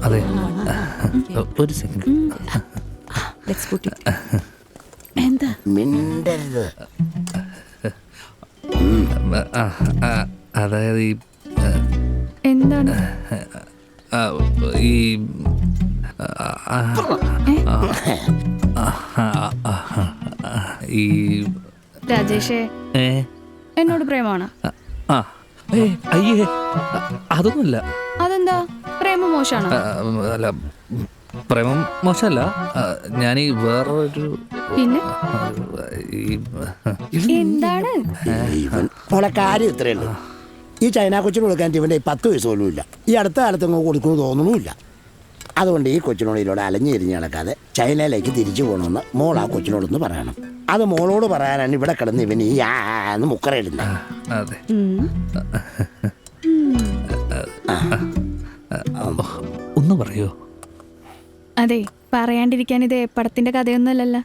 അതെ, ഒരു സെക്കൻഡ്. എന്താ മിണ്ടരുത്. അതായത് എന്താണ് ഈ ഈ രാജേഷേ എന്നോട് പ്രേമാണ്. അയ്യേ, അതൊന്നുമില്ല. അതെന്താ പ്രേമം മോശാണോ? അല്ല, പ്രേമം മോശമല്ല. ഞാൻ ഈ വേറൊരു പിന്നെ എന്താണ് മോളെ കാര്യം ഇത്രയേ ഉള്ളൂ. ഈ ചൈന കൊച്ചിന് കൊടുക്കാൻ ഇവൻ്റെ 10 വയസ്സ് പോലും ഇല്ല. ഈ അടുത്ത കാലത്ത് കൊടുക്കുമെന്ന് തോന്നുന്നുമില്ല. അതുകൊണ്ട് ഈ കൊച്ചിനോട് ഇതിലൂടെ അലഞ്ഞിരിഞ്ഞ് നടക്കാതെ ചൈനയിലേക്ക് തിരിച്ചു പോകണമെന്ന് മോൾ ആ കൊച്ചിനോടൊന്ന് പറയണം. അത് മോളോട് പറയാനാണ് ഇവിടെ കിടന്ന് ഇവൻ ഈ ആന്ന് മുക്കറയിടുന്നത്. അതെ, ഒന്ന് പറയോ? അതെ, പറയാണ്ടിരിക്കാൻ ഇത് പടത്തിന്റെ കഥയൊന്നുമല്ലല്ലോ.